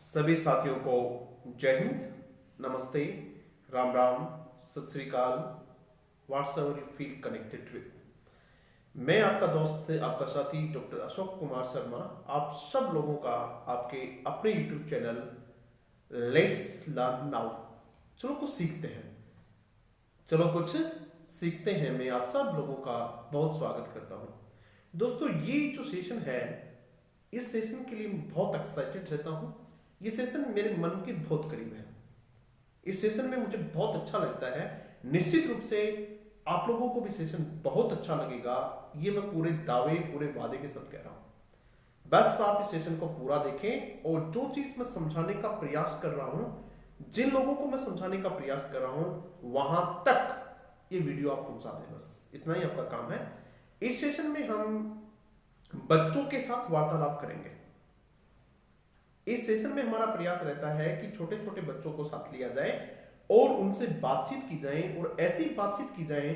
सभी साथियों को जय हिंद, नमस्ते, राम राम, सत श्री अकाल। Whatsoever you feel connected with, मैं आपका दोस्त, आपका साथी डॉक्टर अशोक कुमार शर्मा, आप सब लोगों का आपके अपने YouTube channel let's learn now, चलो कुछ सीखते हैं, चलो कुछ सीखते हैं में आप सब लोगों का बहुत स्वागत करता हूं। दोस्तों, ये जो सेशन है, इस सेशन के लिए मैं बहुत एक्साइटेड रहता हूं। ये सेशन मेरे मन के बहुत करीब है। इस सेशन में मुझे बहुत अच्छा लगता है। निश्चित रूप से आप लोगों को भी सेशन बहुत अच्छा लगेगा, ये मैं पूरे दावे, पूरे वादे के साथ कह रहा हूं। बस आप इस सेशन को पूरा देखें और जो चीज मैं समझाने का प्रयास कर रहा हूं, जिन लोगों को मैं समझाने का प्रयास कर रहा हूं, वहां तक ये वीडियो आप पहुंचा दें। बस इतना ही आपका काम है। इस सेशन में हम बच्चों के साथ वार्तालाप करेंगे। इस सेशन में हमारा प्रयास रहता है कि छोटे छोटे बच्चों को साथ लिया जाए और उनसे बातचीत की जाए, और ऐसी बातचीत की जाए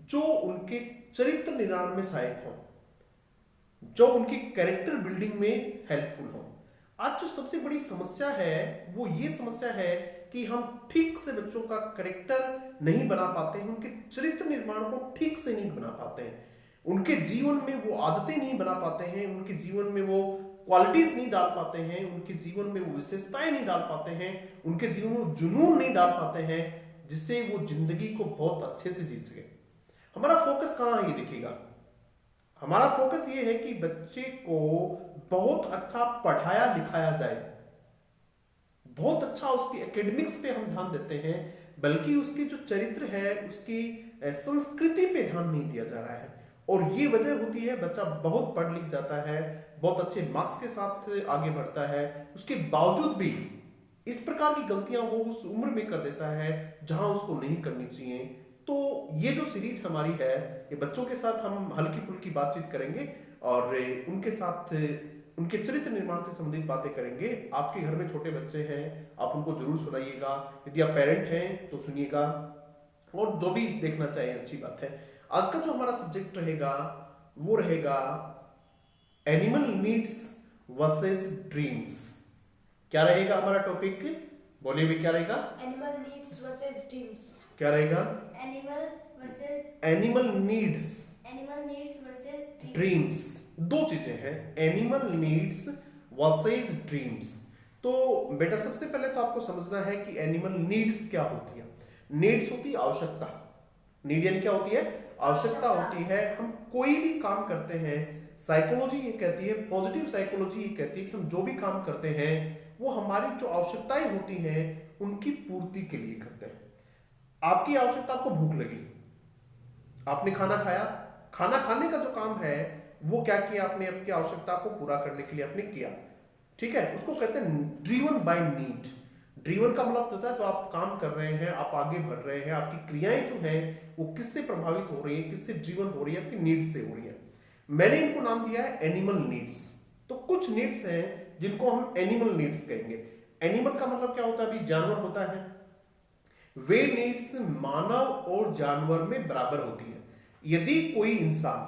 जो उनके चरित्र निर्माण में सहायक हो, जो उनकी कैरेक्टर बिल्डिंग में हेल्पफुल हो। आज जो सबसे बड़ी समस्या है वो ये समस्या है कि हम ठीक से बच्चों का कैरेक्टर नहीं बना पाते हैं, उनके चरित्र निर्माण को ठीक से नहीं बना पाते हैं, उनके जीवन में वो आदतें नहीं बना पाते हैं, उनके जीवन में वो क्वालिटीज नहीं डाल पाते हैं, उनके जीवन में वो विशेषताएं नहीं डाल पाते हैं, उनके जीवन में वो जुनून नहीं डाल पाते हैं जिससे वो जिंदगी को बहुत अच्छे से जी सके। हमारा फोकस कहाँ है ये देखिएगा। हमारा फोकस ये है कि बच्चे को बहुत अच्छा पढ़ाया लिखाया जाए, बहुत अच्छा उसकी एकेडमिक्स पे हम ध्यान देते हैं, बल्कि उसकी जो चरित्र है, उसकी संस्कृति पे ध्यान नहीं दिया जा रहा है। और ये वजह होती है, बच्चा बहुत पढ़ लिख जाता है, बहुत अच्छे मार्क्स के साथ आगे बढ़ता है, उसके बावजूद भी इस प्रकार की गलतियां वो उस उम्र में कर देता है जहां उसको नहीं करनी चाहिए। तो ये जो सीरीज हमारी है, ये बच्चों के साथ हम हल्की फुल्की बातचीत करेंगे और उनके साथ उनके चरित्र निर्माण से संबंधित बातें करेंगे। आपके घर में छोटे बच्चे हैं, आप उनको जरूर सुनाइएगा। यदि आप पेरेंट हैं तो सुनिएगा, और जो भी देखना चाहिए अच्छी बात है। आज का जो हमारा सब्जेक्ट रहेगा वो रहेगा एनिमल नीड्स वर्सेस ड्रीम्स। क्या रहेगा हमारा टॉपिक? बोलिए भी, क्या रहेगा? Animal needs versus dreams. क्या रहेगा? Animal needs versus dreams. दो चीजें हैं, एनिमल नीड्स वर्सेस ड्रीम्स। तो बेटा, सबसे पहले तो आपको समझना है कि एनिमल नीड्स क्या होती है। नीड्स होती है आवश्यकता। नीड यानी क्या होती है? आवश्यकता होती है। हम कोई भी काम करते हैं, साइकोलॉजी ये कहती है, पॉजिटिव साइकोलॉजी ये कहती है कि हम जो भी काम करते हैं वो हमारी जो आवश्यकताएं होती हैं उनकी पूर्ति के लिए करते हैं। आपकी आवश्यकता, आपको भूख लगी, आपने खाना खाया, खाना खाने का जो काम है वो क्या किया आपने? आपकी आवश्यकता को पूरा करने के लिए आपने किया, ठीक है। उसको कहते हैं ड्रीवन बाय नीड। ड्रीवन का मतलब होता है जो आप काम कर रहे हैं, आप आगे बढ़ रहे हैं, आपकी क्रियाएं जो हैं वो किससे प्रभावित हो रही है, किससे ड्रीवन हो रही है? आपकी नीड्स से हो रही है। मैंने इनको नाम दिया है एनिमल नीड्स। तो कुछ नीड्स हैं जिनको हम एनिमल नीड्स कहेंगे। एनिमल का मतलब क्या होता है? अभी जानवर होता है, वे नीड्स मानव और जानवर में बराबर होती है। यदि कोई इंसान,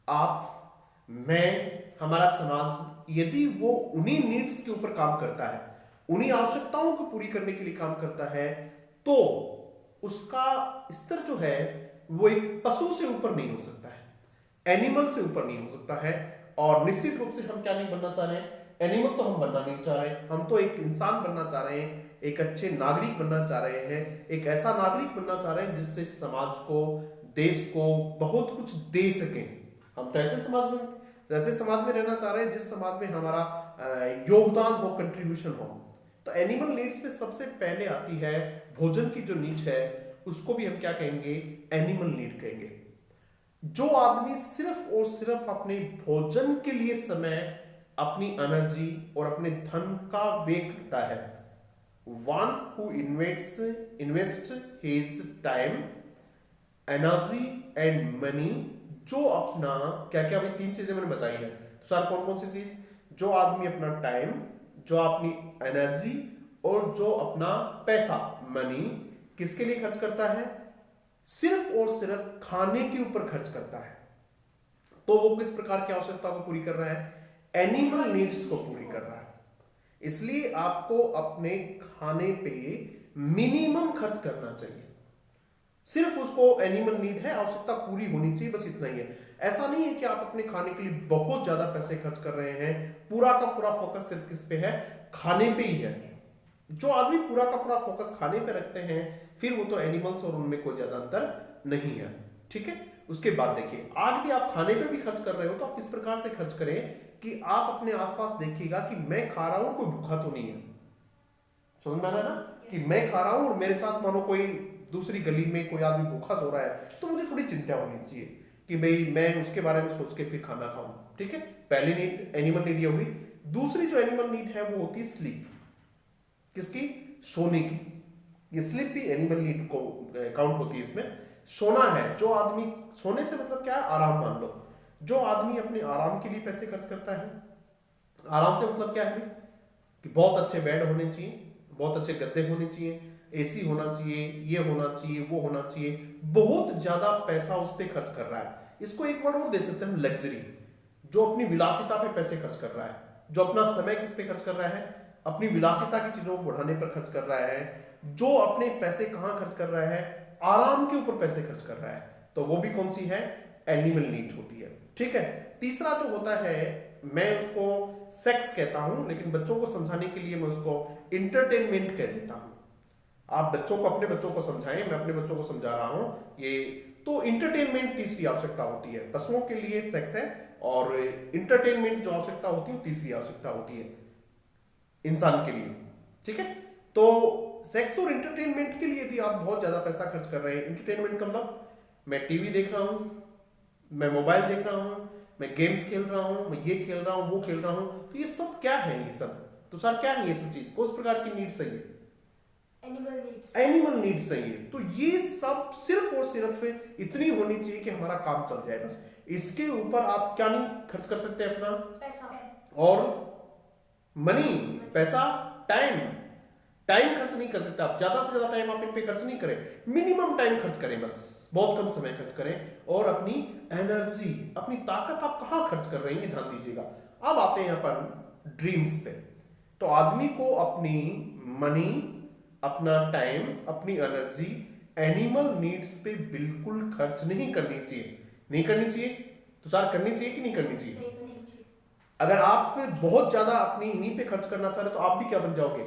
आप, मैं, हमारा समाज, यदि वो उन्हीं नीड्स के ऊपर काम करता है, उन्हीं आवश्यकताओं को पूरी करने के लिए काम करता है, तो उसका स्तर जो है वो एक पशु से ऊपर नहीं हो सकता है, एनिमल से ऊपर नहीं हो सकता है। और निश्चित रूप से हम क्या नहीं बनना चाह रहे हैं? एनिमल तो हम बनना नहीं चाह रहे हैं, हम तो एक इंसान बनना चाह रहे हैं, एक अच्छे नागरिक बनना चाह रहे हैं, एक ऐसा नागरिक बनना चाह रहे हैं जिससे समाज को, देश को बहुत कुछ दे सके। हम तो ऐसे समाज में रहना चाह रहे हैं जिस समाज में हमारा योगदान हो, कंट्रीब्यूशन हो। तो एनिमल नीड्स में सबसे पहले आती है भोजन की जो नीड है, उसको भी हम क्या कहेंगे? एनिमल नीड कहेंगे। जो आदमी सिर्फ और सिर्फ अपने भोजन के लिए समय, अपनी एनर्जी और अपने धन का व्यय करता है, one who invest his time, energy and money, जो अपना क्या क्या, अभी 3 चीजें मैंने बताई है, तो सर कौन कौन सी चीज? जो आदमी अपना टाइम, जो अपनी एनर्जी और जो अपना पैसा, मनी, किसके लिए खर्च करता है? सिर्फ और सिर्फ खाने के ऊपर खर्च करता है। तो वो किस प्रकार की आवश्यकता को पूरी कर रहा है? एनिमल नीड्स को पूरी कर रहा है। इसलिए आपको अपने खाने पे मिनिमम खर्च करना चाहिए। सिर्फ उसको एनिमल नीड है, आवश्यकता पूरी होनी चाहिए, बस इतना ही है। ऐसा नहीं है कि आप अपने खाने के लिए बहुत ज्यादा पैसे खर्च कर रहे हैं, पूरा का पूरा फोकस सिर्फ किस पे है, खाने पे ही है। जो आदमी पूरा का पूरा फोकस खाने पे रखते हैं फिर वो तो एनिमल्स और उनमें कोई ज्यादा अंतर नहीं है। ठीक है, उसके बाद देखिए, आज भी आप खाने पे भी खर्च कर रहे हो तो आप इस प्रकार से खर्च करें कि आप अपने आसपास देखिएगा कि मैं खा रहा हूं, कोई भूखा तो नहीं है। समझ में आ रहा है ना कि मैं खा रहा हूं और मेरे साथ मानो कोई दूसरी गली में कोई आदमी भूखा सो रहा है, तो मुझे थोड़ी चिंता होनी चाहिए कि भाई मैं उसके बारे में सोच के फिर खाना खाऊं। ठीक है, पहली नीड एनिमल नीड ये हुई। दूसरी जो एनिमल नीड है वो होती है स्लीप। किसकी? सोने की। ये स्लीप भी एनिमल नीड को काउंट होती है इसमें। सोना है, जो आदमी, सोने से मतलब क्या है, आराम मान लो। जो आदमी अपने आराम के लिए पैसे खर्च करता है, आराम से मतलब क्या है कि बहुत अच्छे बेड होने चाहिए, बहुत अच्छे गद्दे होने चाहिए, एसी होना चाहिए, ये होना चाहिए, वो होना चाहिए, बहुत ज्यादा पैसा उस पर खर्च कर रहा है। इसको एक वर्ड और दे सकते हैं, लग्जरी। जो अपनी विलासिता पे पैसे खर्च कर रहा है, जो अपना समय किस पे खर्च कर रहा है, अपनी विलासिता की चीजों को बढ़ाने पर खर्च कर रहा है, जो अपने पैसे कहां खर्च कर रहा है, आराम के ऊपर पैसे खर्च कर रहा है, तो वो भी कौन सी है, एनिमल नीड होती है। ठीक है, तीसरा जो होता है मैं उसको सेक्स कहता हूं, लेकिन बच्चों को समझाने के लिए मैं उसको इंटरटेनमेंट कह देता हूं। आप बच्चों को, अपने बच्चों को समझाएं, मैं अपने बच्चों को समझा रहा हूं ये। तो इंटरटेनमेंट तीसरी आवश्यकता होती है। पशुओं के लिए सेक्स है और इंटरटेनमेंट जो आवश्यकता होती है तीसरी आवश्यकता होती है इंसान के लिए। ठीक है, तो सेक्स और इंटरटेनमेंट के लिए यदि आप बहुत ज्यादा पैसा खर्च कर रहे हैं, इंटरटेनमेंट का मतलब मैं टीवी देख रहा हूं, मैं मोबाइल देख रहा हूं, मैं गेम्स खेल रहा हूं, मैं ये खेल रहा हूं, वो खेल रहा हूं, तो ये सब क्या है, ये सब तो सर क्या है, ये सब चीज किस प्रकार की नीड्स है, ये एनिमल नीड्स है ये। तो ये सब सिर्फ और सिर्फ इतनी होनी चाहिए कि हमारा काम चल जाए, बस। इसके ऊपर आप क्या नहीं खर्च कर सकते, अपना पैसा और मनी, पैसा, टाइम, टाइम खर्च नहीं कर सकते आप। ज्यादा से ज्यादा टाइम आप इन पे खर्च नहीं करें, मिनिमम टाइम खर्च करें, बस बहुत कम समय खर्च करें। और अपनी एनर्जी, अपनी ताकत आप कहां खर्च कर रहे हैं, ये ध्यान दीजिएगा। अब आते हैं अपन ड्रीम्स पे। तो आदमी को अपनी मनी, अपना टाइम, अपनी एनर्जी एनिमल नीड्स पे बिल्कुल खर्च नहीं करनी चाहिए। नहीं करनी चाहिए तो सर करनी चाहिए कि नहीं करनी चाहिए? अगर आप बहुत ज्यादा अपनी इन्हीं पे खर्च करना चाह रहे तो आप भी क्या बन जाओगे,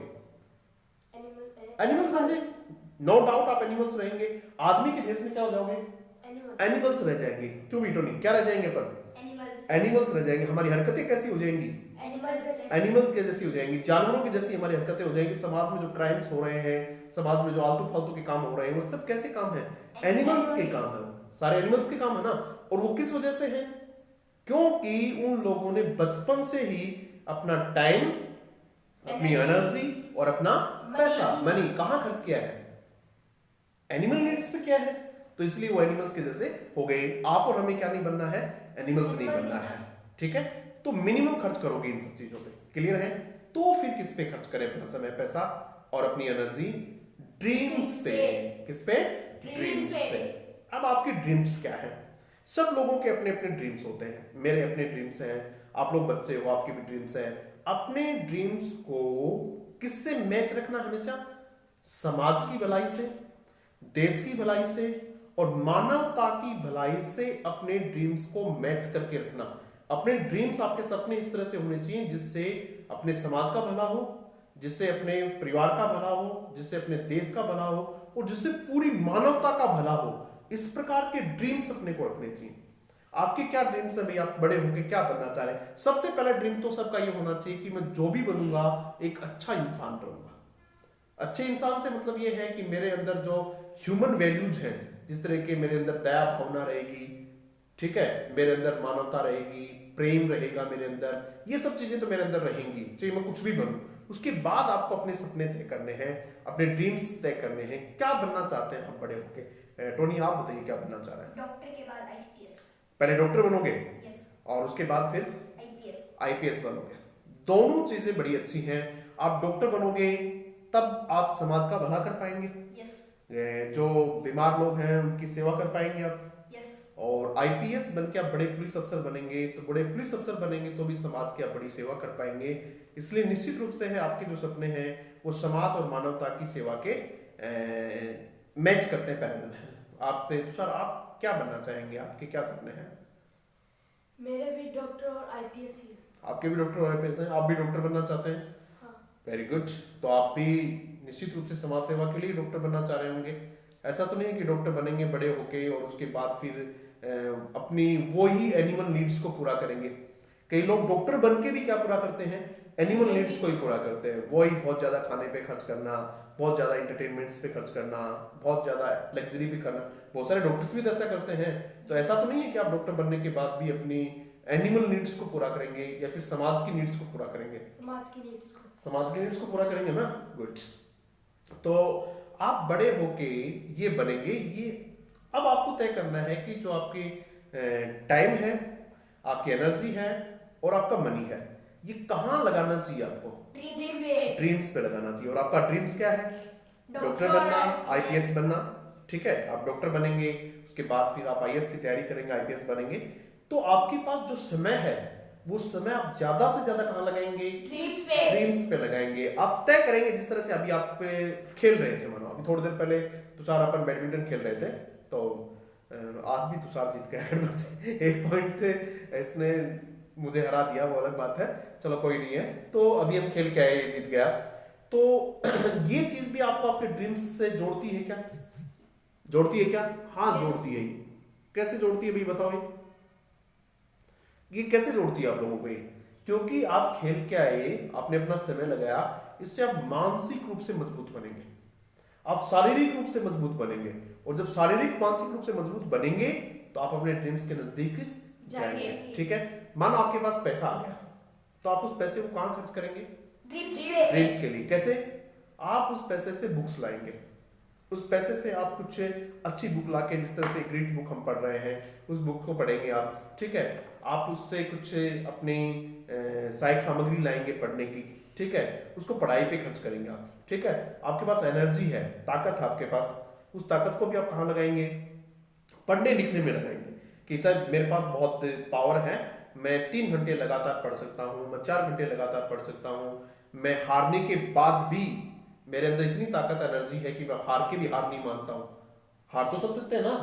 एनिमल्स बन जाए। नो डाउट आप एनिमल्स रहेंगे, आदमी के बेस में क्या हो जाओगे, एनिमल्स रह जाएंगे। क्यों भी टोनी, क्या रह जाएंगे अपन, एनिमल्स रह जाएंगे। हमारी हरकतें कैसी हो जाएंगी, एनिमल के जैसी हो जाएंगी, जानवरों की जैसी हमारी हरकतें हो जाएंगी। समाज में जो क्राइम्स हो रहे हैं, समाज में जो आलतू फालतू के काम हो रहे हैं, वो सब कैसे काम है, एनिमल्स के काम है, सारे एनिमल्स के काम है ना। और वो किस वजह से है, क्योंकि उन लोगों ने बचपन से ही अपना टाइम, अपनी एनर्जी और अपना पैसा, मनी कहां खर्च किया है, एनिमल नीड्स पे किया है। तो इसलिए वो एनिमल्स के जैसे हो गए। आप और हमें क्या नहीं बनना है, एनिमल्स नहीं बनना है। ठीक है, तो मिनिमम खर्च करोगे इन सब चीजों पे, क्लियर है। तो फिर किस पे खर्च करें अपना समय, पैसा और अपनी एनर्जी, ड्रीम्स पे। किस पे, ड्रीम्स पे। अब आपके ड्रीम्स क्या है, सब लोगों के अपने अपने ड्रीम्स होते हैं। मेरे अपने ड्रीम्स हैं, आप लोग बच्चे हो, आपके भी ड्रीम्स हैं। अपने ड्रीम्स को किससे मैच रखना, हमेशा समाज की भलाई से, देश की भलाई से और मानवता की भलाई से अपने ड्रीम्स को मैच करके रखना। अपने ड्रीम्स, आपके सपने इस तरह से होने चाहिए जिससे अपने समाज का भला हो, जिससे अपने परिवार का भला हो, जिससे अपने देश का भला हो और जिससे पूरी मानवता का भला हो। इस प्रकार के ड्रीम्स अपने को रखने चाहिए। आपके क्या ड्रीम्स है भाई, आप बड़े होकर क्या बनना चाह रहे हैं? सबसे पहला ड्रीम तो सबका ये होना चाहिए कि मैं जो भी बनूंगा एक अच्छा इंसान रहूंगा। अच्छे इंसान से मतलब ये है कि मेरे अंदर जो ह्यूमन वैल्यूज हैं, जिस तरह के मेरे अंदर दया भावना रहेगी, ठीक है, मेरे अंदर मानवता रहेगी, प्रेम रहेगा मेरे अंदर, ये सब चीजें तो मेरे अंदर रहेंगी, चाहे मैं कुछ भी बनूं। उसके बाद आपको अपने सपने तय करने हैं, अपने ड्रीम्स तय करने हैं, क्या बनना चाहते हैं हम बड़े होके। टोनी आप बताइए क्या बनना चाह रहे हैं? डॉक्टर के बाद आईपीएस। पहले डॉक्टर बनोगे? यस। और उसके बाद फिर आईपीएस। आईपीएस बनोगे। दोनों चीजें बड़ी अच्छी हैं। आप डॉक्टर बनोगे तब आप समाज का भला कर पाएंगे, यस। जो बीमार लोग हैं उनकी सेवा कर पाएंगे आप, यस। और आईपीएस बन के आप बड़े पुलिस अफसर बनेंगे, तो बड़े पुलिस अफसर बनेंगे तो भी समाज की आप बड़ी सेवा कर पाएंगे। इसलिए निश्चित रूप से है आपके जो सपने हैं वो समाज और मानवता की सेवा के मैच करते हैं, पैरेलल हैं। आप तुषार, आप क्या बनना चाहेंगे, आपके क्या सपने हैं? मेरे भी डॉक्टर और आईपीएस ही है। आपके भी डॉक्टर और आईपीएस हैं, आप भी डॉक्टर बनना चाहते हैं? हाँ। Very good. तो आप भी निश्चित रूप से समाज सेवा के लिए डॉक्टर बनना चाह रहे होंगे। ऐसा तो नहीं है कि डॉक्टर बनेंगे बड़े होके और उसके बाद फिर अपनी वो ही एनिमल नीड्स को पूरा करेंगे। कई लोग डॉक्टर बन के भी क्या पूरा करते हैं, एनिमल नीड्स को ही पूरा करते हैं। वही बहुत ज्यादा खाने पे खर्च करना, बहुत ज्यादा इंटरटेनमेंट्स पे खर्च करना, बहुत ज्यादा लग्जरी भी करना। बहुत सारे डॉक्टर्स भी तो ऐसा करते हैं। तो ऐसा तो नहीं है कि आप डॉक्टर बनने के बाद भी अपनी एनिमल नीड्स को पूरा करेंगे या फिर समाज की नीड्स को पूरा करेंगे। समाज की नीड्स को, समाज की नीड्स को पूरा करेंगे ना। गुड। तो आप बड़े होके ये बनेंगे। ये अब आपको तय करना है कि जो आपकी टाइम है, आपकी एनर्जी है और आपका मनी है, ये कहाँ लगाना चाहिए आपको? ड्रीम्स पे लगाना चाहिए। और आपका ड्रीम्स क्या है? डॉक्टर बनना, आईपीएस बनना। ठीक है, आप डॉक्टर बनेंगे, उसके बाद फिर आप आईएएस की तैयारी करेंगे, आईपीएस बनेंगे। तो आपके पास जो समय है वो समय आप ज्यादा से ज्यादा कहाँ लगाएंगे? ड्रीम्स पे लगाएंगे। आप तय करेंगे, जिस तरह से अभी आप खेल रहे थे, मानो अभी थोड़ी देर पहले तुषार अपन बैडमिंटन खेल रहे थे, तो आज भी तुषार जीत गया। 1 पॉइंट इसने मुझे हरा दिया, वो अलग बात है, चलो कोई नहीं है। तो अभी हम खेल के आए, ये जीत गया। तो ये चीज भी आपको आपके ड्रीम्स से जोड़ती है क्या? जोड़ती है क्या? हाँ Yes. जोड़ती है। कैसे जोड़ती है भाई, बताओ ये कैसे जोड़ती है आप लोगों को? क्योंकि आप खेल के आए, आपने अपना समय लगाया, इससे आप मानसिक रूप से मजबूत बनेंगे, आप शारीरिक रूप से मजबूत बनेंगे। और जब शारीरिक मानसिक रूप से मजबूत बनेंगे तो आप अपने ड्रीम्स के नजदीक जाएंगे। ठीक है, मानो आपके पास पैसा आ गया, तो आप उस पैसे को कहां खर्च करेंगे? ड्रीम्स के लिए। कैसे? आप उस पैसे से बुक्स लाएंगे, उस पैसे से आप कुछ अच्छी बुक लाके, जिस तरह से ग्रीट बुक हम पढ़ रहे हैं, उस बुक को पढ़ेंगे आप। ठीक है, आप उससे कुछ अपनी सहायक सामग्री लाएंगे पढ़ने की। ठीक है, उसको पढ़ाई पे खर्च करेंगे आप। ठीक है, आपके पास एनर्जी है, ताकत है आपके पास, उस ताकत को भी आप कहाँ लगाएंगे? पढ़ने लिखने में लगाएंगे। कि सर मेरे पास बहुत पावर है, मैं 3 घंटे लगातार पढ़ सकता हूँ, मैं 4 घंटे लगातार पढ़ सकता हूँ, मैं हारने के बाद भी मेरे अंदर इतनी ताकत एनर्जी है कि मैं हार के भी हार नहीं मानता हूँ। हार तो सब सकते हैं ना,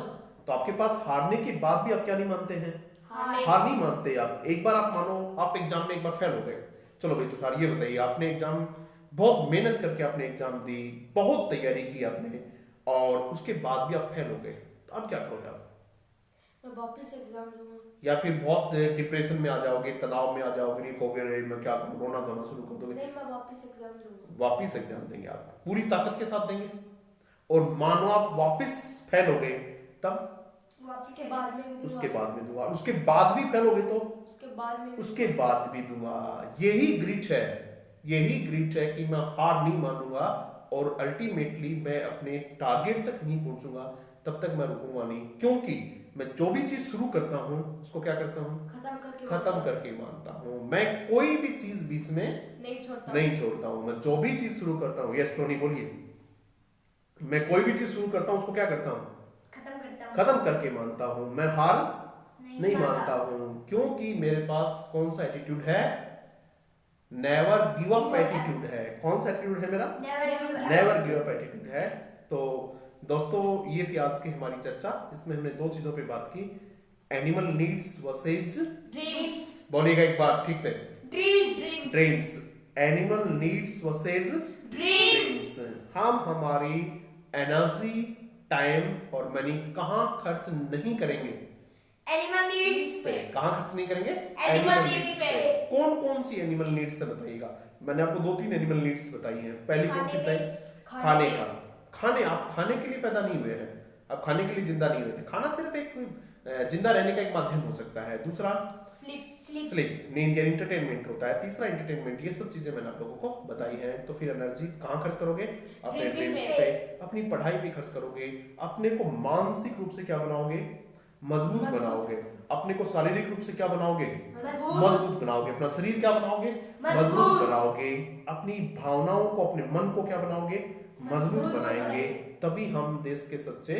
तो आपके पास हारने के बाद भी आप क्या नहीं मानते हैं? हार नहीं मानते आप। एक बार आप मानो आप एग्जाम में एक बार फेल हो गए, चलो भाई तुषार ये बताइए, आपने एग्जाम बहुत मेहनत करके आपने एग्जाम दी, बहुत तैयारी की आपने, और उसके बाद भी आप फेल हो गए, तो अब क्या करोगे आप? मैं वापस एग्जाम दूंगा। या फिर बहुत डिप्रेशन में आ जाओगे, तनाव में आ जाओगे, कहोगे रे मैं क्या करूं, रोना धोना शुरू कर दोगे? नहीं, मैं वापस एग्जाम दूंगा। वापस एग्जाम देंगे आप, पूरी ताकत के साथ देंगे। और मानो आप वापस फेल हो गए, तब उसके बाद में भी उसके बाद में दूंगा, उसके बाद भी फेल हो गए तो उसके बाद भी दूंगा। यही ग्रिट है, यही ग्रिट है कि मैं हार नहीं मानूंगा और अल्टीमेटली मैं अपने टारगेट तक नहीं पहुंचूंगा, तब तक मैं रुकूंगा नहीं। क्योंकि मैं जो भी चीज शुरू करता हूँ उसको क्या करता हूँ? खत्म करके मानता हूँ। मैं कोई भी चीज बीच में नहीं छोड़ता हूँ। मैं जो भी चीज शुरू करता हूँ, यस टोनी बोलिए, मैं कोई भी चीज शुरू करता हूँ उसको क्या करता हूँ? खत्म करके मानता हूँ। मैं हार नहीं मानता हूँ, क्योंकि मेरे पास कौन सा एटीट्यूड है? नेवर गिव अप एटीट्यूड है। कौन सा एटीट्यूड है मेरा? नेवर गिव अप एटीट्यूड है। तो दोस्तों ये थी आज की हमारी चर्चा, इसमें हमने 2 चीजों पे बात की, एनिमल नीड्स वर्सेज ड्रीम्स। बोलिएगा एक बार ठीक से, dreams. Animal needs versus dreams. हम हमारी एनर्जी, टाइम और मनी कहाँ खर्च नहीं करेंगे? एनिमल नीड्स पे। कहाँ खर्च नहीं करेंगे? एनिमल नीड्स पे। कौन कौन सी एनिमल नीड्स है बताइएगा? मैंने आपको 2-3 एनिमल नीड्स बताई हैं। पहली कौन सी बताई? खाने का। खाने, आप खाने के लिए पैदा नहीं हुए हैं, आप खाने के लिए जिंदा नहीं रहते। खाना सिर्फ एक जिंदा रहने का एक माध्यम हो सकता है। दूसरा स्लीप, नींद या एंटरटेनमेंट होता है। तीसरा एंटरटेनमेंट। ये सब चीजें मैंने आप लोगों को बताई हैं। तो फिर एनर्जी कहाँ खर्च करोगे? अपने ड्रीम्स पे, अपनी पढ़ाई पे खर्च करोगे, अपने को मानसिक रूप से क्या बनाओगे? मजबूत बनाओगे। अपने को शारीरिक रूप से क्या बनाओगे? मजबूत बनाओगे। अपना शरीर क्या बनाओगे? मजबूत बनाओगे। अपनी भावनाओं को, अपने मन को क्या बनाओगे? मजबूत बनाएंगे। तभी हम देश के सच्चे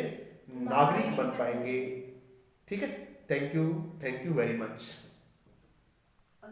नागरिक बन पाएंगे। ठीक है, थैंक यू वेरी मच।